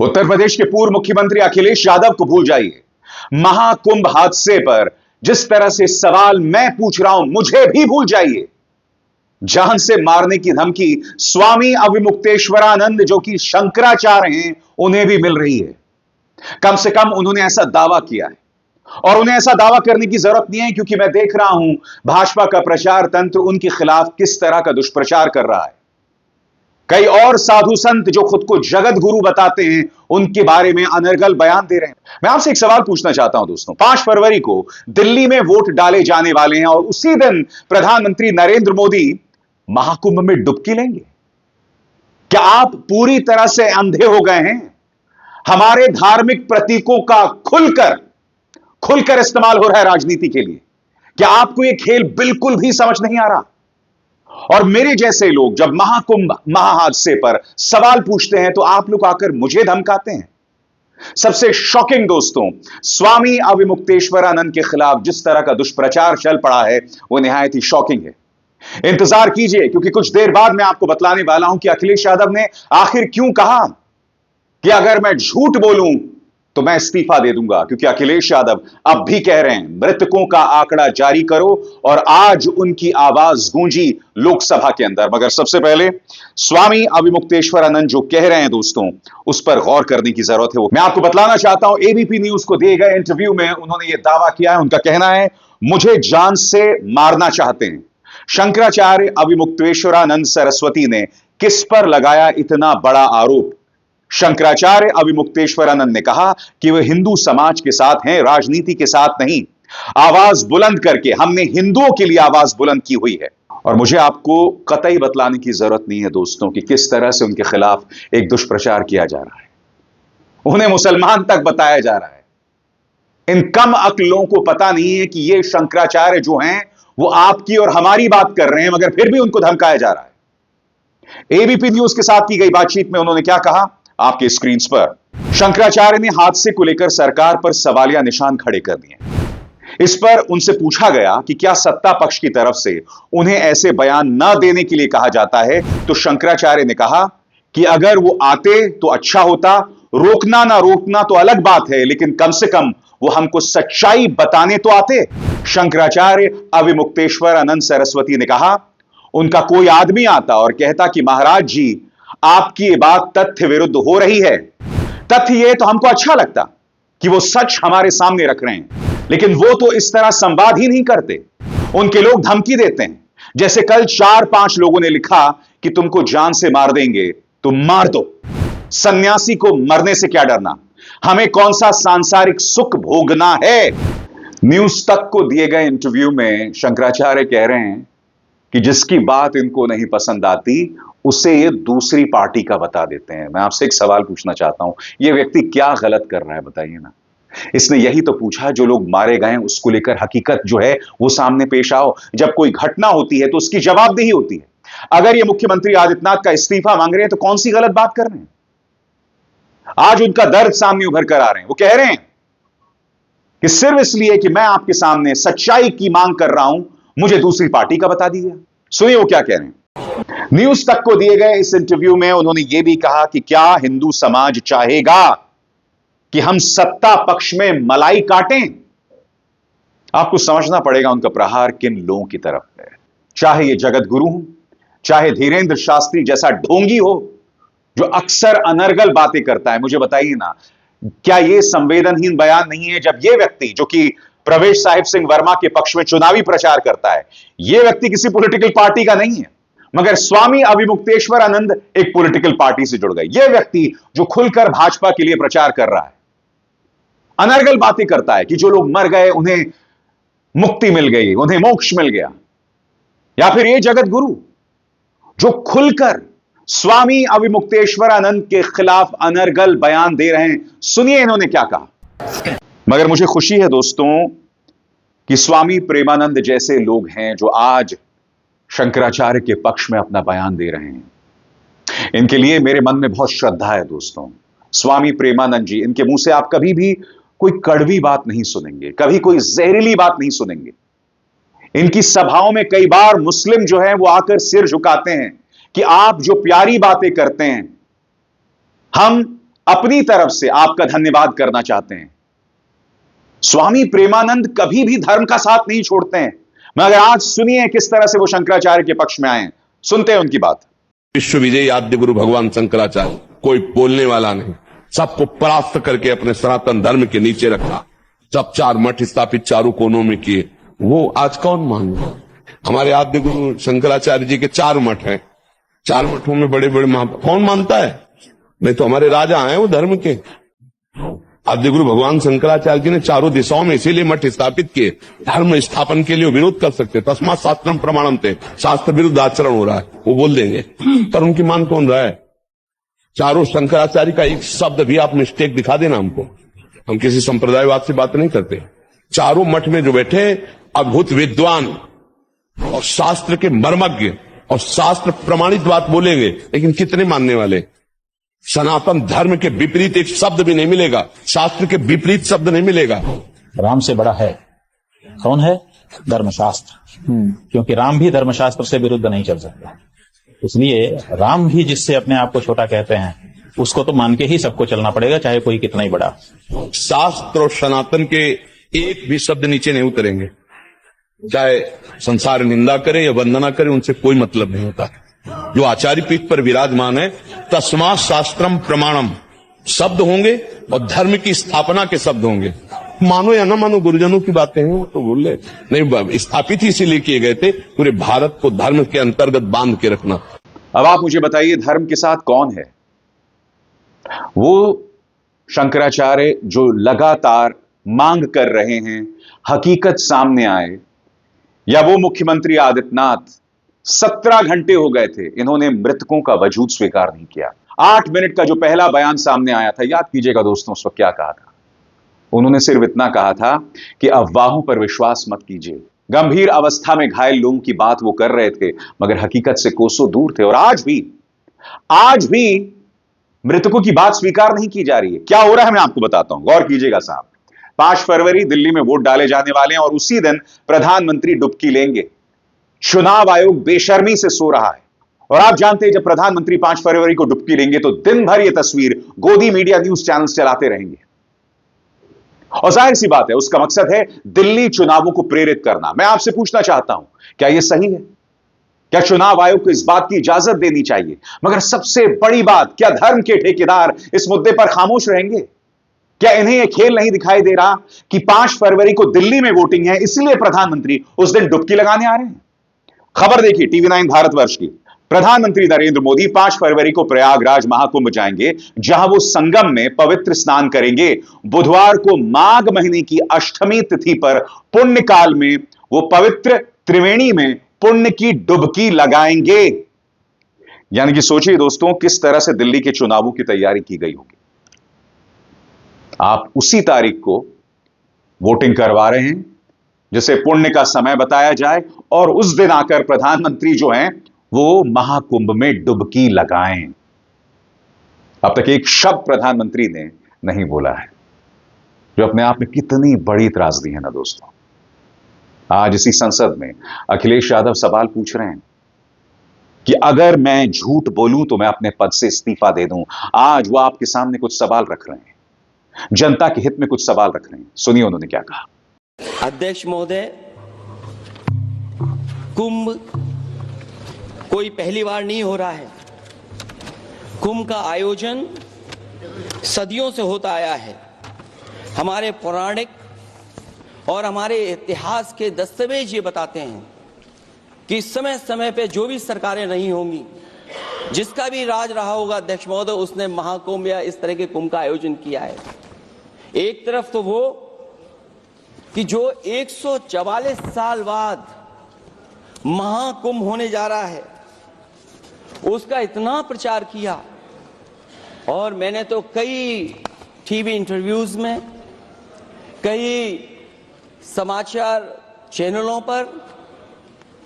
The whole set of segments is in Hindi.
उत्तर प्रदेश के पूर्व मुख्यमंत्री अखिलेश यादव को भूल जाइए। महाकुंभ हादसे पर जिस तरह से सवाल मैं पूछ रहा हूं, मुझे भी भूल जाइए। जान से मारने की धमकी स्वामी अविमुक्तेश्वरानंद जो कि शंकराचार्य हैं, उन्हें भी मिल रही है। कम से कम उन्होंने ऐसा दावा किया है, और उन्हें ऐसा दावा करने की जरूरत नहीं है, क्योंकि मैं देख रहा हूं भाजपा का प्रचार तंत्र उनके खिलाफ किस तरह का दुष्प्रचार कर रहा है। कई और साधु संत जो खुद को जगत गुरु बताते हैं, उनके बारे में अनर्गल बयान दे रहे हैं। मैं आपसे एक सवाल पूछना चाहता हूं दोस्तों, 5 फरवरी को दिल्ली में वोट डाले जाने वाले हैं, और उसी दिन प्रधानमंत्री नरेंद्र मोदी महाकुंभ में डुबकी लेंगे। क्या आप पूरी तरह से अंधे हो गए हैं? हमारे धार्मिक प्रतीकों का खुलकर इस्तेमाल हो रहा है राजनीति के लिए। क्या आपको यह खेल बिल्कुल भी समझ नहीं आ रहा? और मेरे जैसे लोग जब महाकुंभ महाहादसे पर सवाल पूछते हैं, तो आप लोग आकर मुझे धमकाते हैं। सबसे शॉकिंग दोस्तों, स्वामी अविमुक्तेश्वरानंद के खिलाफ जिस तरह का दुष्प्रचार चल पड़ा है, वो निहायत ही शॉकिंग है। इंतजार कीजिए, क्योंकि कुछ देर बाद मैं आपको बतलाने वाला हूं कि अखिलेश यादव ने आखिर क्यों कहा कि अगर मैं झूठ बोलूं तो मैं इस्तीफा दे दूंगा। क्योंकि अखिलेश यादव अब भी कह रहे हैं मृतकों का आंकड़ा जारी करो, और आज उनकी आवाज गूंजी लोकसभा के अंदर। मगर सबसे पहले स्वामी अविमुक्तेश्वरानंद जो कह रहे हैं दोस्तों, उस पर गौर करने की जरूरत है। मैं आपको बतलाना चाहता हूं, एबीपी न्यूज को दिए गए इंटरव्यू में उन्होंने यह दावा किया है। उनका कहना है, मुझे जान से मारना चाहते हैं। शंकराचार्य अविमुक्तेश्वरानंद सरस्वती ने किस पर लगाया इतना बड़ा आरोप? शंकराचार्य अविमुक्तेश्वरानंद ने कहा कि वे हिंदू समाज के साथ हैं, राजनीति के साथ नहीं। आवाज बुलंद करके हमने हिंदुओं के लिए आवाज बुलंद की हुई है। और मुझे आपको कतई बतलाने की जरूरत नहीं है दोस्तों कि किस तरह से उनके खिलाफ एक दुष्प्रचार किया जा रहा है। उन्हें मुसलमान तक बताया जा रहा है। इन कम अक्लों को पता नहीं है कि ये शंकराचार्य जो हैं, वो आपकी और हमारी बात कर रहे हैं, मगर फिर भी उनको धमकाया जा रहा है। एबीपी न्यूज के साथ की गई बातचीत में उन्होंने क्या कहा, आपके स्क्रीन पर। शंकराचार्य ने हादसे को लेकर सरकार पर सवालिया निशान खड़े कर दिए। इस पर उनसे पूछा गया कि क्या सत्ता पक्ष की तरफ से उन्हें ऐसे बयान न देने के लिए कहा जाता है, तो शंकराचार्य ने कहा कि अगर वो आते तो अच्छा होता, रोकना ना रोकना तो अलग बात है, लेकिन कम से कम वो हमको सच्चाई बताने तो आते। शंकराचार्य अविमुक्तेश्वरानंद सरस्वती ने कहा, उनका कोई आदमी आता और कहता कि महाराज जी, आपकी ये बात तथ्य विरुद्ध हो रही है। तथ्य ये तो हमको अच्छा लगता कि वो सच हमारे सामने रख रहे हैं, लेकिन वो तो इस तरह संवाद ही नहीं करते। उनके लोग धमकी देते हैं। जैसे कल 4-5 लोगों ने लिखा कि तुमको जान से मार देंगे, तुम मार दो। सन्यासी को मरने से क्या डरना? हमें कौन सा सांसारिक सुख भोगना है? न्यूज तक को दिए गए इंटरव्यू में शंकराचार्य कह रहे हैं कि जिसकी बात इनको नहीं पसंद आती, उसे ये दूसरी पार्टी का बता देते हैं। मैं आपसे एक सवाल पूछना चाहता हूं, ये व्यक्ति क्या गलत कर रहा है, बताइए ना। इसने यही तो पूछा, जो लोग मारे गए उसको लेकर हकीकत जो है वो सामने पेश आओ। जब कोई घटना होती है तो उसकी जवाबदेही होती है। अगर ये मुख्यमंत्री आदित्यनाथ का इस्तीफा मांग रहे हैं, तो कौन सी गलत बात कर रहे हैं? आज उनका दर्द सामने उभर कर आ रहे हैं। वो कह रहे हैं कि सिर्फ इसलिए कि मैं आपके सामने सच्चाई की मांग कर रहा हूं, मुझे दूसरी पार्टी का बता दीजिए। सुनिए वो क्या कह रहे हैं। न्यूज तक को दिए गए इस इंटरव्यू में उन्होंने यह भी कहा कि क्या हिंदू समाज चाहेगा कि हम सत्ता पक्ष में मलाई काटें? आपको समझना पड़ेगा उनका प्रहार किन लोगों की तरफ है। चाहे ये जगत गुरु हो, चाहे धीरेन्द्र शास्त्री जैसा ढोंगी हो जो अक्सर अनर्गल बातें करता है। मुझे बताइए ना, क्या यह संवेदनहीन बयान नहीं है जब यह व्यक्ति जो कि प्रवेश साहिब सिंह वर्मा के पक्ष में चुनावी प्रचार करता है, यह व्यक्ति किसी पॉलिटिकल पार्टी का नहीं है, मगर स्वामी अविमुक्तेश्वरानंद एक पॉलिटिकल पार्टी से जुड़ गए। यह व्यक्ति जो खुलकर भाजपा के लिए प्रचार कर रहा है, अनर्गल बातें करता है कि जो लोग मर गए उन्हें मुक्ति मिल गई, उन्हें मोक्ष मिल गया। या फिर ये जगत गुरु जो खुलकर स्वामी अविमुक्तेश्वरानंद के खिलाफ अनर्गल बयान दे रहे हैं। सुनिए इन्होंने क्या कहा। मगर मुझे खुशी है दोस्तों कि स्वामी प्रेमानंद जैसे लोग हैं जो आज शंकराचार्य के पक्ष में अपना बयान दे रहे हैं। इनके लिए मेरे मन में बहुत श्रद्धा है दोस्तों। स्वामी प्रेमानंद जी, इनके मुंह से आप कभी भी कोई कड़वी बात नहीं सुनेंगे, कभी कोई जहरीली बात नहीं सुनेंगे। इनकी सभाओं में कई बार मुस्लिम जो है वो आकर सिर झुकाते हैं कि आप जो प्यारी बातें करते हैं, हम अपनी तरफ से आपका धन्यवाद करना चाहते हैं। स्वामी प्रेमानंद कभी भी धर्म का साथ नहीं छोड़ते हैं, मगर आज सुनिए किस तरह से वो शंकराचार्य के पक्ष में आए हैं। सुनते हैं उनकी बात। विश्व विजयी आद्य गुरु भगवान शंकराचार्य कोई बोलने वाला नहीं, सबको परास्त करके अपने सनातन धर्म के नीचे रखा, जब 4 मठ स्थापित चारों कोनों में किए, वो आज कौन मान रहा? हमारे आद्य गुरु शंकराचार्य जी के 4 मठ हैं, 4 मठों में बड़े बड़े कौन मानता है? नहीं तो हमारे राजा हैं वो धर्म के। आद्य गुरु भगवान शंकराचार्य जी ने चारों दिशाओं में इसीलिए मठ स्थापित किए, धर्म स्थापन के लिए विरोध कर सकते, तस्मात् शास्त्रम प्रमाणम थे, शास्त्र विरुद्ध आचरण हो रहा है वो बोल देंगे, पर उनकी मान कौन रहा है? चारों शंकराचार्य का एक शब्द भी आप मिस्टेक दिखा देना हमको, हम किसी संप्रदायवाद से बात नहीं करते। चारों मठ में जो बैठे अद्भुत विद्वान और शास्त्र के मर्मज्ञ और शास्त्र प्रमाणित बात बोलेंगे, लेकिन कितने मानने वाले? सनातन धर्म के विपरीत एक शब्द भी नहीं मिलेगा, शास्त्र के विपरीत शब्द नहीं मिलेगा। राम से बड़ा है कौन है? धर्मशास्त्र। क्योंकि राम भी धर्मशास्त्र से विरुद्ध नहीं चल सकता, इसलिए राम भी जिससे अपने आप को छोटा कहते हैं उसको तो मान के ही सबको चलना पड़ेगा, चाहे कोई कितना ही बड़ा। शास्त्र और सनातन के एक भी शब्द नीचे नहीं उतरेंगे, चाहे संसार निंदा करे या वंदना करे, उनसे कोई मतलब नहीं होता। जो आचार्य पीठ पर विराजमान है, तस्मात् शास्त्रम प्रमाणम शब्द होंगे और धर्म की स्थापना के शब्द होंगे। मानो या ना मानो, गुरुजनों की बातें हैं, वो तो बोल रहे नहीं, स्थापित ही इसीलिए किए गए थे पूरे भारत को धर्म के अंतर्गत बांध के रखना। अब आप मुझे बताइए, धर्म के साथ कौन है? वो शंकराचार्य जो लगातार मांग कर रहे हैं हकीकत सामने आए, या वो मुख्यमंत्री आदित्यनाथ 17 घंटे हो गए थे, इन्होंने मृतकों का वजूद स्वीकार नहीं किया। 8 मिनट का जो पहला बयान सामने आया था, याद कीजिएगा दोस्तों, उस वक्त क्या कहा था? उन्होंने सिर्फ इतना कहा था कि अफवाहों पर विश्वास मत कीजिए। गंभीर अवस्था में घायल लोगों की बात वो कर रहे थे, मगर हकीकत से कोसों दूर थे। और आज भी मृतकों की बात स्वीकार नहीं की जा रही है। क्या हो रहा है मैं आपको बताता हूं, गौर कीजिएगा साहब। 5 फरवरी दिल्ली में वोट डाले जाने वाले हैं और उसी दिन प्रधानमंत्री डुबकी लेंगे। चुनाव आयोग बेशर्मी से सो रहा है, और आप जानते हैं जब प्रधानमंत्री 5 फरवरी को डुबकी लेंगे तो दिन भर यह तस्वीर गोदी मीडिया न्यूज चैनल चलाते रहेंगे। और जाहिर सी बात है, उसका मकसद है दिल्ली चुनावों को प्रेरित करना। मैं आपसे पूछना चाहता हूं, क्या यह सही है? क्या चुनाव आयोग को इस बात की इजाजत देनी चाहिए? मगर सबसे बड़ी बात, क्या धर्म के ठेकेदार इस मुद्दे पर खामोश रहेंगे? क्या इन्हें यह खेल नहीं दिखाई दे रहा कि 5 फरवरी को दिल्ली में वोटिंग है, इसलिए प्रधानमंत्री उस दिन डुबकी लगाने आ रहे हैं? खबर देखिए टीवी 9 भारतवर्ष की। प्रधानमंत्री नरेंद्र मोदी 5 फरवरी को प्रयागराज महाकुंभ जाएंगे, जहां वो संगम में पवित्र स्नान करेंगे। बुधवार को माघ महीने की अष्टमी तिथि पर पुण्य काल में वो पवित्र त्रिवेणी में पुण्य की डुबकी लगाएंगे। यानी कि सोचिए दोस्तों, किस तरह से दिल्ली के चुनावों की तैयारी की गई होगी। आप उसी तारीख को वोटिंग करवा रहे हैं जिसे पुण्य का समय बताया जाए, और उस दिन आकर प्रधानमंत्री जो हैं वो महाकुंभ में डुबकी लगाएं। अब तक एक शब्द प्रधानमंत्री ने नहीं बोला है, जो अपने आप में कितनी बड़ी त्रासदी है ना दोस्तों। आज इसी संसद में अखिलेश यादव सवाल पूछ रहे हैं कि अगर मैं झूठ बोलूं तो मैं अपने पद से इस्तीफा दे दूं। आज वो आपके सामने कुछ सवाल रख रहे हैं, जनता के हित में कुछ सवाल रख रहे हैं। सुनिए उन्होंने क्या कहा। अध्यक्ष महोदय, कुंभ कोई पहली बार नहीं हो रहा है। कुंभ का आयोजन सदियों से होता आया है। हमारे पौराणिक और हमारे इतिहास के दस्तावेज ये बताते हैं कि समय समय पे जो भी सरकारें नहीं होंगी, जिसका भी राज रहा होगा अध्यक्ष महोदय, उसने महाकुंभ या इस तरह के कुंभ का आयोजन किया है। एक तरफ तो वो कि जो 144 साल बाद महाकुंभ होने जा रहा है, उसका इतना प्रचार किया, और मैंने तो कई टीवी इंटरव्यूज में, कई समाचार चैनलों पर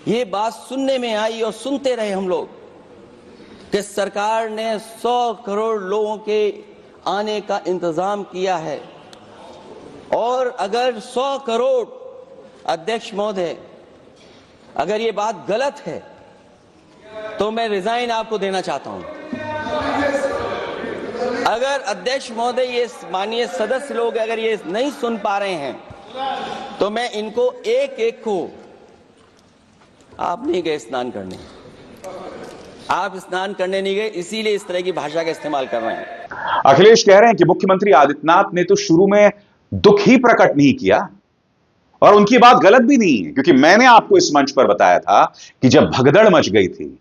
यह बात सुनने में आई और सुनते रहे हम लोग कि सरकार ने 100 करोड़ लोगों के आने का इंतजाम किया है। और अगर 100 करोड़, अध्यक्ष महोदय, अगर ये बात गलत है तो मैं रिजाइन आपको देना चाहता हूं। अगर अध्यक्ष महोदय, ये माननीय सदस्य लोग अगर ये नहीं सुन पा रहे हैं तो मैं इनको एक एक को, आप नहीं गए स्नान करने, आप स्नान करने नहीं गए, इसीलिए इस तरह की भाषा का इस्तेमाल कर रहे हैं। अखिलेश कह रहे हैं कि मुख्यमंत्री आदित्यनाथ ने तो शुरू में दुख ही प्रकट नहीं किया, और उनकी बात गलत भी नहीं है, क्योंकि मैंने आपको इस मंच पर बताया था कि जब भगदड़ मच गई थी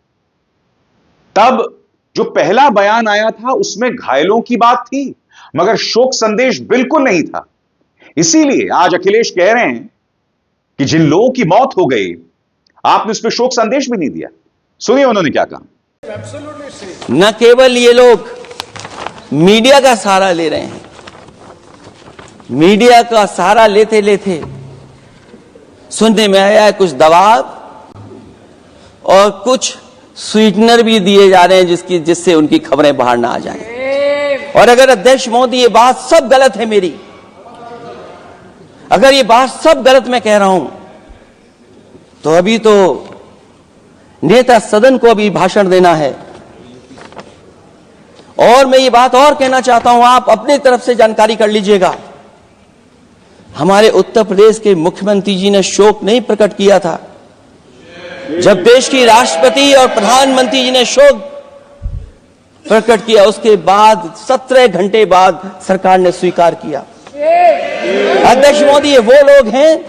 तब जो पहला बयान आया था उसमें घायलों की बात थी, मगर शोक संदेश बिल्कुल नहीं था। इसीलिए आज अखिलेश कह रहे हैं कि जिन लोगों की मौत हो गई आपने उस पर शोक संदेश भी नहीं दिया। सुनिए उन्होंने क्या कहा। न केवल ये लोग मीडिया का सहारा ले रहे हैं, मीडिया का सहारा लेते लेते सुनने में आया है कुछ दबाव और कुछ स्वीटनर भी दिए जा रहे हैं जिससे उनकी खबरें बाहर ना आ जाएं। और अगर अध्यक्ष मोदी ये बात सब गलत है मेरी, अगर ये बात सब गलत मैं कह रहा हूं, तो अभी तो नेता सदन को अभी भाषण देना है। और मैं ये बात और कहना चाहता हूं, आप अपनी तरफ से जानकारी कर लीजिएगा। हमारे उत्तर प्रदेश के मुख्यमंत्री जी ने शोक नहीं प्रकट किया था। जब देश की राष्ट्रपति और प्रधानमंत्री जी ने शोक प्रकट किया, उसके बाद 17 घंटे बाद सरकार ने स्वीकार किया। अध्यक्ष मोदी, ये वो लोग हैं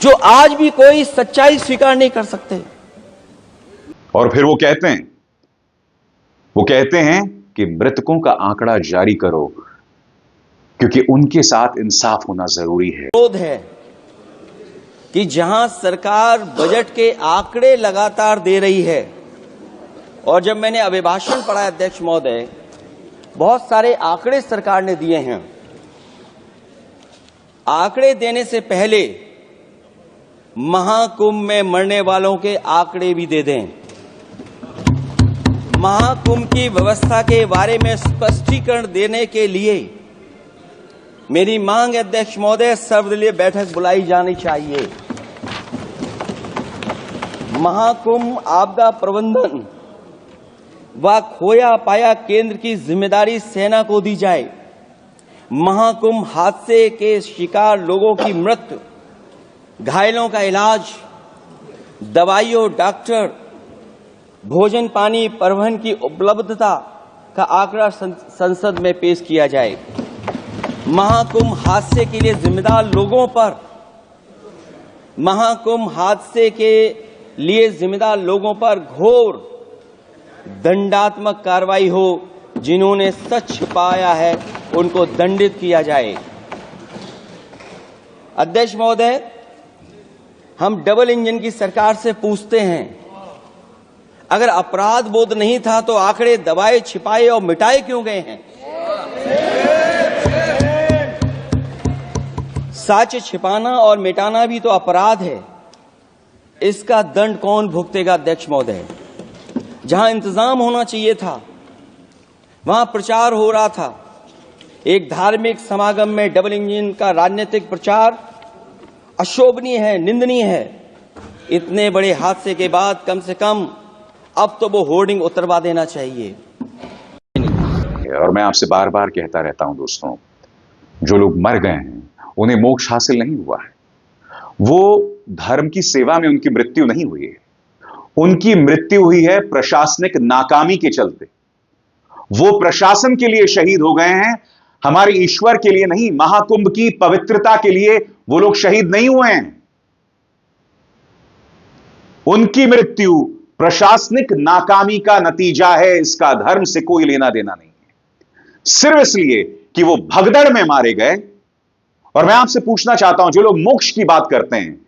जो आज भी कोई सच्चाई स्वीकार नहीं कर सकते। और फिर वो कहते हैं कि मृतकों का आंकड़ा जारी करो, क्योंकि उनके साथ इंसाफ होना जरूरी है। विरोध है कि जहां सरकार बजट के आंकड़े लगातार दे रही है, और जब मैंने अभिभाषण पढ़ा अध्यक्ष महोदय, बहुत सारे आंकड़े सरकार ने दिए हैं। आंकड़े देने से पहले महाकुंभ में मरने वालों के आंकड़े भी दे दें। महाकुंभ की व्यवस्था के बारे में स्पष्टीकरण देने के लिए मेरी मांग है अध्यक्ष महोदय, सर्वदलीय बैठक बुलाई जानी चाहिए। महाकुंभ आपदा प्रबंधन व खोया पाया केंद्र की जिम्मेदारी सेना को दी जाए। महाकुंभ हादसे के शिकार लोगों की मृत्यु, घायलों का इलाज, दवाइयों, डॉक्टर, भोजन पानी, परिवहन की उपलब्धता का आंकड़ा संसद में पेश किया जाए। महाकुंभ हादसे के लिए जिम्मेदार लोगों पर, महाकुंभ हादसे के लिए जिम्मेदार लोगों पर घोर दंडात्मक कार्रवाई हो। जिन्होंने सच छिपाया है उनको दंडित किया जाए। अध्यक्ष महोदय, हम डबल इंजन की सरकार से पूछते हैं, अगर अपराध बोध नहीं था तो आंकड़े दबाए, छिपाए और मिटाए क्यों गए हैं? सच छिपाना और मिटाना भी तो अपराध है। इसका दंड कौन भुगतेगा अध्यक्ष महोदय? जहां इंतजाम होना चाहिए था वहां प्रचार हो रहा था। एक धार्मिक समागम में डबल इंजन का राजनीतिक प्रचार अशोभनीय है, निंदनीय है। इतने बड़े हादसे के बाद कम से कम अब तो वो होर्डिंग उतरवा देना चाहिए। और मैं आपसे बार बार कहता रहता हूं दोस्तों, जो लोग मर गए हैं उन्हें मोक्ष हासिल नहीं हुआ है। वो धर्म की सेवा में उनकी मृत्यु नहीं हुई है, उनकी मृत्यु हुई है प्रशासनिक नाकामी के चलते। वो प्रशासन के लिए शहीद हो गए हैं, हमारे ईश्वर के लिए नहीं, महाकुंभ की पवित्रता के लिए वो लोग शहीद नहीं हुए हैं। उनकी मृत्यु प्रशासनिक नाकामी का नतीजा है, इसका धर्म से कोई लेना देना नहीं है। सिर्फ इसलिए कि वो भगदड़ में मारे गए। और मैं आपसे पूछना चाहता हूं, जो लोग मोक्ष की बात करते हैं,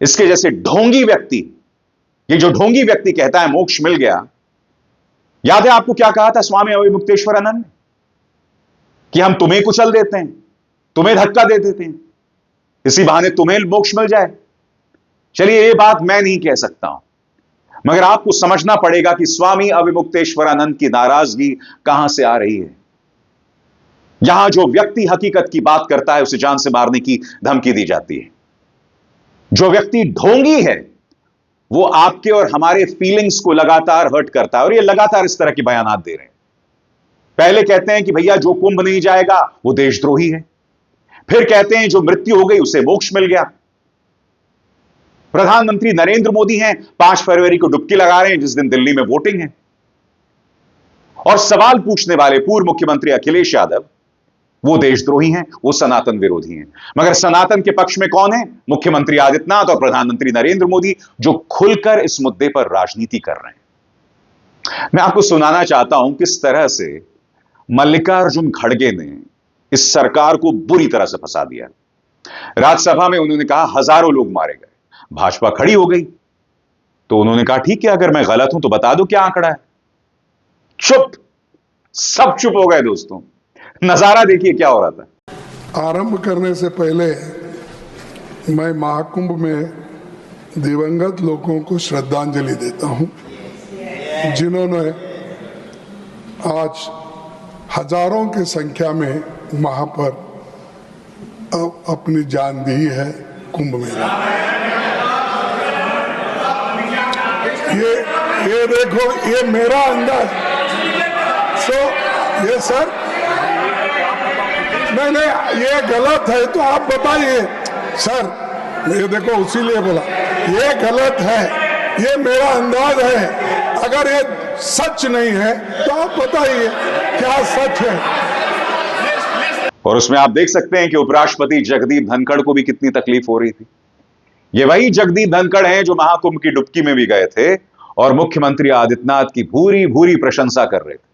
इसके जैसे ढोंगी व्यक्ति, ये जो ढोंगी व्यक्ति कहता है मोक्ष मिल गया, याद है आपको क्या कहा था स्वामी अविमुक्तेश्वरानंद ने? कि हम तुम्हें कुचल देते हैं, तुम्हें धक्का दे देते हैं, इसी बहाने तुम्हें मोक्ष मिल जाए। चलिए, ये बात मैं नहीं कह सकता हूं, मगर आपको समझना पड़ेगा कि स्वामी अविमुक्तेश्वरानंद की नाराजगी कहां से आ रही है। यहां जो व्यक्ति हकीकत की बात करता है उसे जान से मारने की धमकी दी जाती है। जो व्यक्ति ढोंगी है वो आपके और हमारे फीलिंग्स को लगातार हर्ट करता है, और ये लगातार इस तरह के बयानात दे रहे हैं। पहले कहते हैं कि भैया जो कुंभ नहीं जाएगा वो देशद्रोही है, फिर कहते हैं जो मृत्यु हो गई उसे मोक्ष मिल गया। प्रधानमंत्री नरेंद्र मोदी हैं, 5 फरवरी को डुबकी लगा रहे हैं जिस दिन दिल्ली में वोटिंग है। और सवाल पूछने वाले पूर्व मुख्यमंत्री अखिलेश यादव वो देशद्रोही हैं, वो सनातन विरोधी हैं। मगर सनातन के पक्ष में कौन है? मुख्यमंत्री आदित्यनाथ और प्रधानमंत्री नरेंद्र मोदी, जो खुलकर इस मुद्दे पर राजनीति कर रहे हैं। मैं आपको सुनाना चाहता हूं किस तरह से मल्लिकार्जुन खड़गे ने इस सरकार को बुरी तरह से फंसा दिया। राज्यसभा में उन्होंने कहा हजारों लोग मारे गए, भाजपा खड़ी हो गई तो उन्होंने कहा ठीक है, अगर मैं गलत हूं तो बता दो क्या आंकड़ा है। चुप, सब चुप हो गए। दोस्तों नजारा देखिए क्या हो रहा था। आरंभ करने से पहले मैं महाकुंभ में दिवंगत लोगों को श्रद्धांजलि देता हूं, जिन्होंने आज हजारों की संख्या में वहां पर अपनी जान दी है कुंभ मेला। ये देखो, ये मेरा अंदाज। ये सर, नहीं, ये गलत है तो आप बताइए सर। ये देखो, उसीलिए बोला ये गलत है, ये मेरा अंदाज है। अगर ये सच नहीं है तो आप बताइए क्या सच है। और उसमें आप देख सकते हैं कि उपराष्ट्रपति जगदीप धनखड़ को भी कितनी तकलीफ हो रही थी। ये वही जगदीप धनखड़ हैं जो महाकुंभ की डुबकी में भी गए थे और मुख्यमंत्री आदित्यनाथ की भूरी भूरी प्रशंसा कर रहे थे।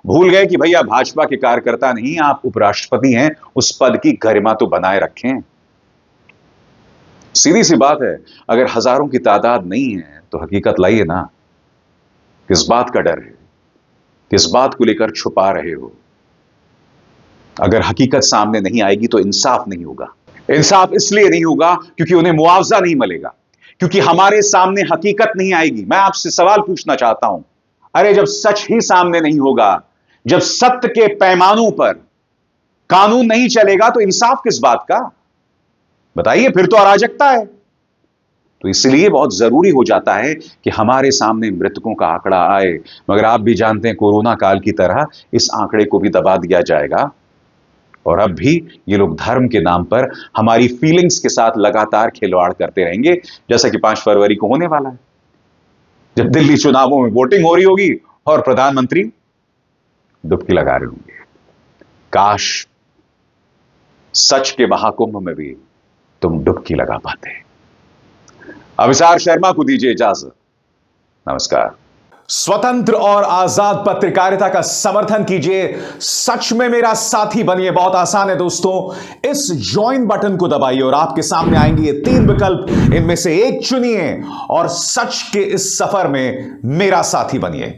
भूल गए कि भैया भाजपा के कार्यकर्ता नहीं, आप उपराष्ट्रपति हैं, उस पद की गरिमा तो बनाए रखें। सीधी सी बात है, अगर हजारों की तादाद नहीं है तो हकीकत लाइए ना। किस बात का डर है? किस बात को लेकर छुपा रहे हो? अगर हकीकत सामने नहीं आएगी तो इंसाफ नहीं होगा। इंसाफ इसलिए नहीं होगा क्योंकि उन्हें मुआवजा नहीं मिलेगा, क्योंकि हमारे सामने हकीकत नहीं आएगी। मैं आपसे सवाल पूछना चाहता हूं, अरे जब सच ही सामने नहीं होगा, जब सत्य के पैमानों पर कानून नहीं चलेगा तो इंसाफ किस बात का? बताइए, फिर तो अराजकता है। तो इसलिए बहुत जरूरी हो जाता है कि हमारे सामने मृतकों का आंकड़ा आए। मगर आप भी जानते हैं कोरोना काल की तरह इस आंकड़े को भी दबा दिया जाएगा। और अब भी ये लोग धर्म के नाम पर हमारी फीलिंग्स के साथ लगातार खिलवाड़ करते रहेंगे, जैसा कि 5 फरवरी को होने वाला है, जब दिल्ली चुनावों में वोटिंग हो रही होगी और प्रधानमंत्री डुबकी लगा रहे होंगे। काश सच के महाकुंभ में भी तुम डुबकी लगा पाते। अभिसार शर्मा को दीजिए इजाजत। नमस्कार। स्वतंत्र और आजाद पत्रकारिता का समर्थन कीजिए, सच में मेरा साथी बनिए। बहुत आसान है दोस्तों, इस ज्वाइन बटन को दबाइए और आपके सामने आएंगे ये 3 विकल्प, इनमें से एक चुनिए और सच के इस सफर में मेरा साथी बनिए।